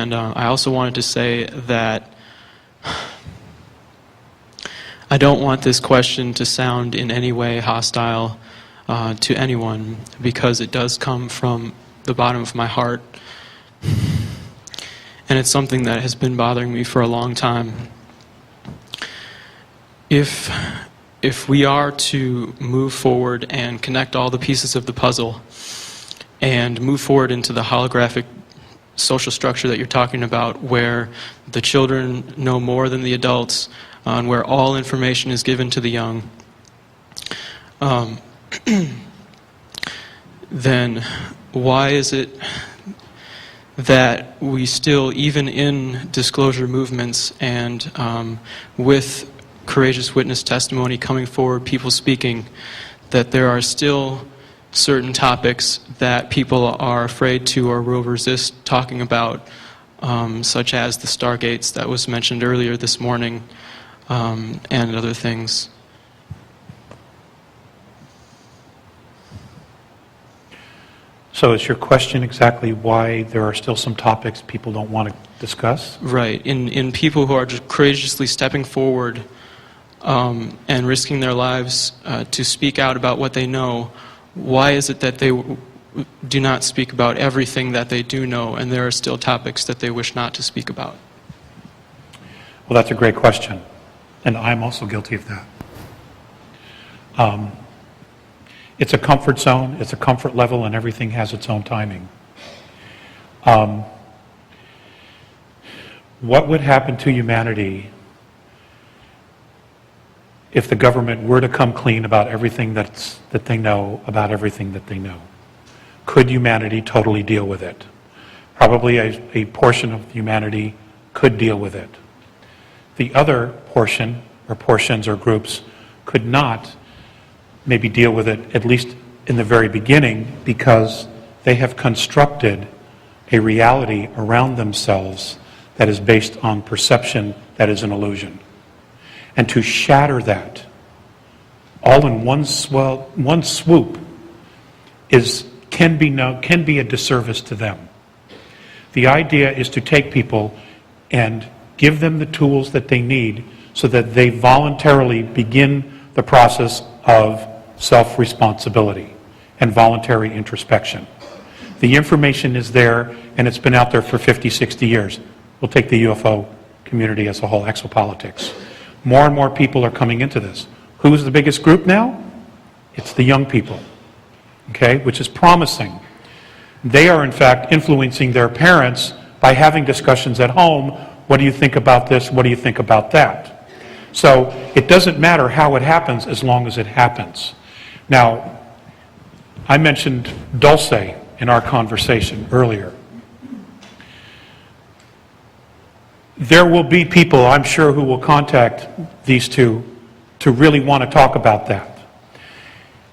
And I also wanted to say that I don't want this question to sound in any way hostile to anyone, because it does come from the bottom of my heart. And it's something that has been bothering me for a long time. If we are to move forward and connect all the pieces of the puzzle and move forward into the holographic social structure that you're talking about, where the children know more than the adults, and where all information is given to the young, then why is it that we still, even in disclosure movements and with courageous witness testimony coming forward, people speaking, that there are still certain topics that people are afraid to or will resist talking about, such as the stargates that was mentioned earlier this morning, and other things? So is your question exactly why there are still some topics people don't want to discuss? Right. In people who are just courageously stepping forward and risking their lives to speak out about what they know, why is it that they do not speak about everything that they do know, and there are still topics that they wish not to speak about? Well, that's a great question, and I'm also guilty of that. It's a comfort zone, it's a comfort level, and everything has its own timing. What would happen to humanity if the government were to come clean about everything that they know about everything that they know? Could humanity totally deal with it? Probably a portion of humanity could deal with it. The other portion, or portions or groups, could not maybe deal with it, at least in the very beginning, because they have constructed a reality around themselves that is based on perception that is an illusion. And to shatter that all in one swoop can be a disservice to them. The idea is to take people and give them the tools that they need so that they voluntarily begin the process of self-responsibility and voluntary introspection. The information is there, and it's been out there for 50, 60 years. We'll take the UFO community as a whole, exopolitics. More and more people are coming into this. Who's the biggest group now? It's the young people, okay, which is promising. They are, in fact, influencing their parents by having discussions at home. What do you think about this? What do you think about that? So it doesn't matter how it happens as long as it happens. Now, I mentioned Dulce in our conversation earlier. There will be people, I'm sure, who will contact these two to really want to talk about that.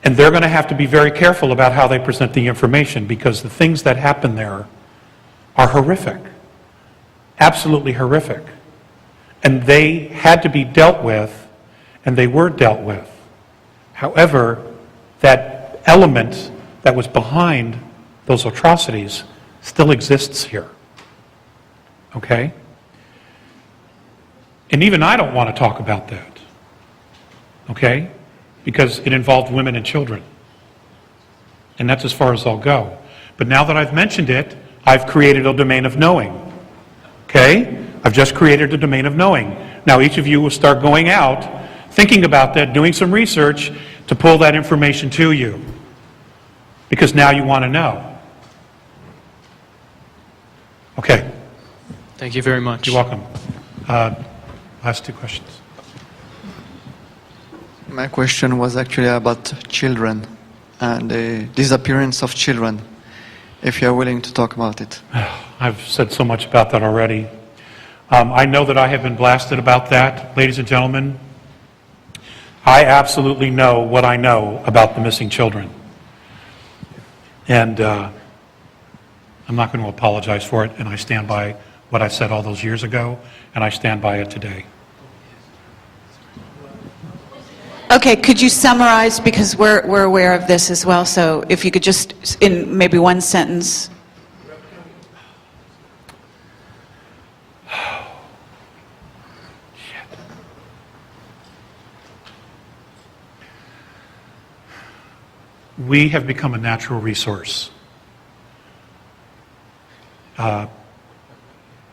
And they're going to have to be very careful about how they present the information, because the things that happen there are horrific. Absolutely horrific. And they had to be dealt with, and they were dealt with. However, that element that was behind those atrocities still exists here. Okay? And even I don't want to talk about that. Okay? Because it involved women and children. And that's as far as I'll go. But now that I've mentioned it, I've created a domain of knowing. Okay? I've just created a domain of knowing. Now each of you will start going out, thinking about that, doing some research to pull that information to you. Because now you want to know. Okay. Thank you very much. You're welcome. Last two questions. My question was actually about children and the disappearance of children, if you're willing to talk about it. I've said so much about that already. I know that I have been blasted about that. Ladies and gentlemen, I absolutely know what I know about the missing children. And I'm not going to apologize for it, and I stand by what I said all those years ago, and I stand by it today. Okay, could you summarize, because we're aware of this as well, so if you could just, in maybe one sentence. we have become a natural resource.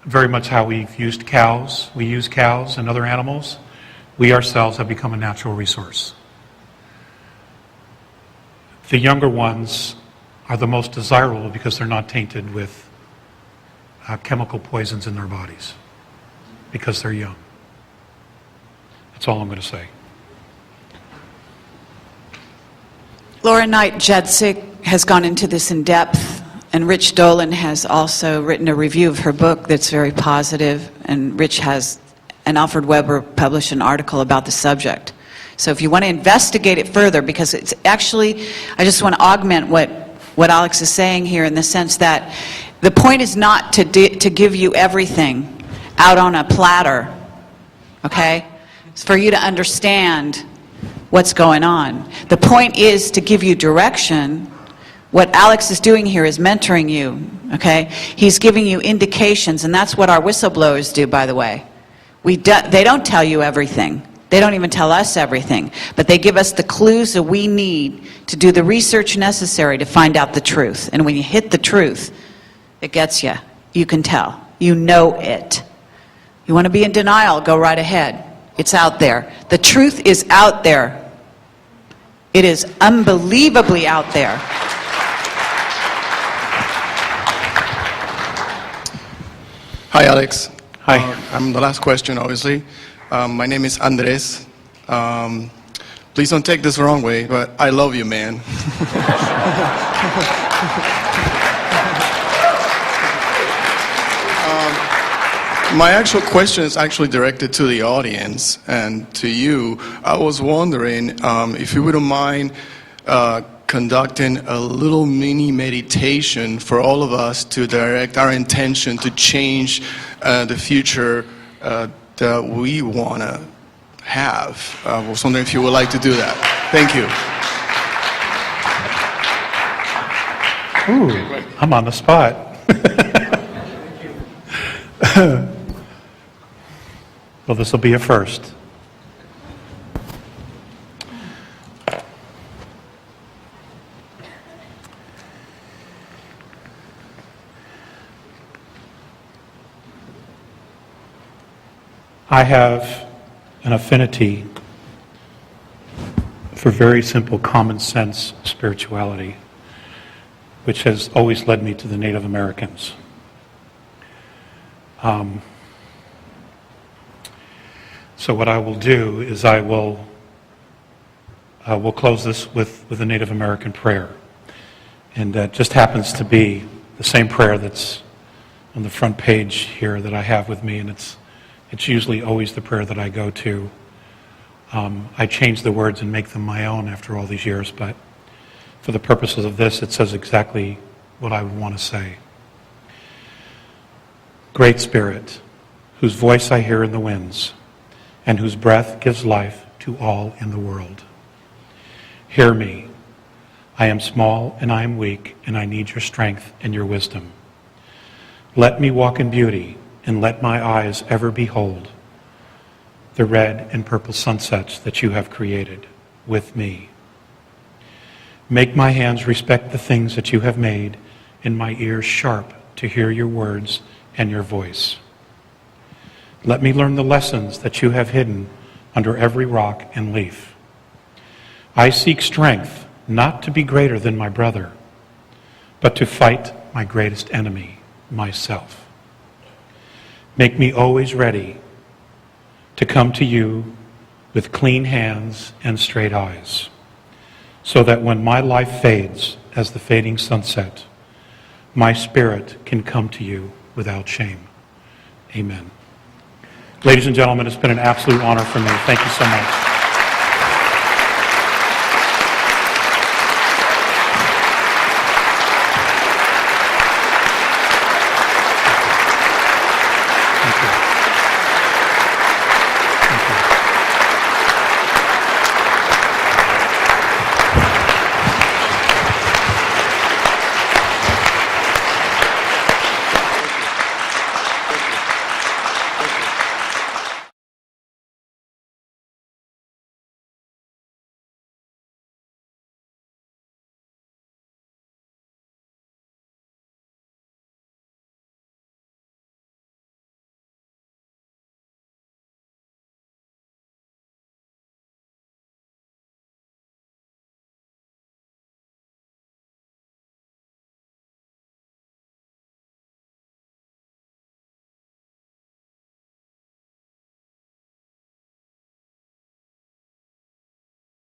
Very much how we've used cows. We use cows and other animals. We ourselves have become a natural resource. The younger ones are the most desirable because they're not tainted with chemical poisons in their bodies because they're young. That's all I'm going to say. Laura Knight Jedzik has gone into this in depth, and Rich Dolan has also written a review of her book that's very positive, and Rich has, and Alfred Weber published an article about the subject. So if you want to investigate it further, because it's actually, I just want to augment what Alex is saying here in the sense that the point is not to give you everything out on a platter, okay? It's for you to understand what's going on. The point is to give you direction. What Alex is doing here is mentoring you, okay? He's giving you indications, and that's what our whistleblowers do, by the way. They don't tell you everything. They don't even tell us everything, but they give us the clues that we need to do the research necessary to find out the truth. And when you hit the truth, it gets you. You can tell. You know it. You want to be in denial, go right ahead. It's out there. The truth is out there. It is unbelievably out there. Hi, Alex. Hi. I'm the last question, obviously. My name is Andres. Please don't take this the wrong way, but I love you, man. My actual question is actually directed to the audience and to you. I was wondering if you wouldn't mind conducting a little mini meditation for all of us to direct our intention to change the future that we want to have. I was wondering if you would like to do that. Thank you. Ooh, I'm on the spot. Well, this will be a first. I have an affinity for very simple common sense spirituality, which has always led me to the Native Americans. So what I will do is we'll close this with a Native American prayer. And that just happens to be the same prayer that's on the front page here that I have with me, and it's usually always the prayer that I go to. I change the words and make them my own after all these years, but for the purposes of this, it says exactly what I would want to say. Great Spirit, whose voice I hear in the winds, and whose breath gives life to all in the world. Hear me. I am small and I am weak, and I need your strength and your wisdom. Let me walk in beauty, and let my eyes ever behold the red and purple sunsets that you have created with me. Make my hands respect the things that you have made, and my ears sharp to hear your words and your voice. Let me learn the lessons that you have hidden under every rock and leaf. I seek strength not to be greater than my brother, but to fight my greatest enemy, myself. Make me always ready to come to you with clean hands and straight eyes, so that when my life fades as the fading sunset, my spirit can come to you without shame. Amen. Ladies and gentlemen, it's been an absolute honor for me. Thank you so much.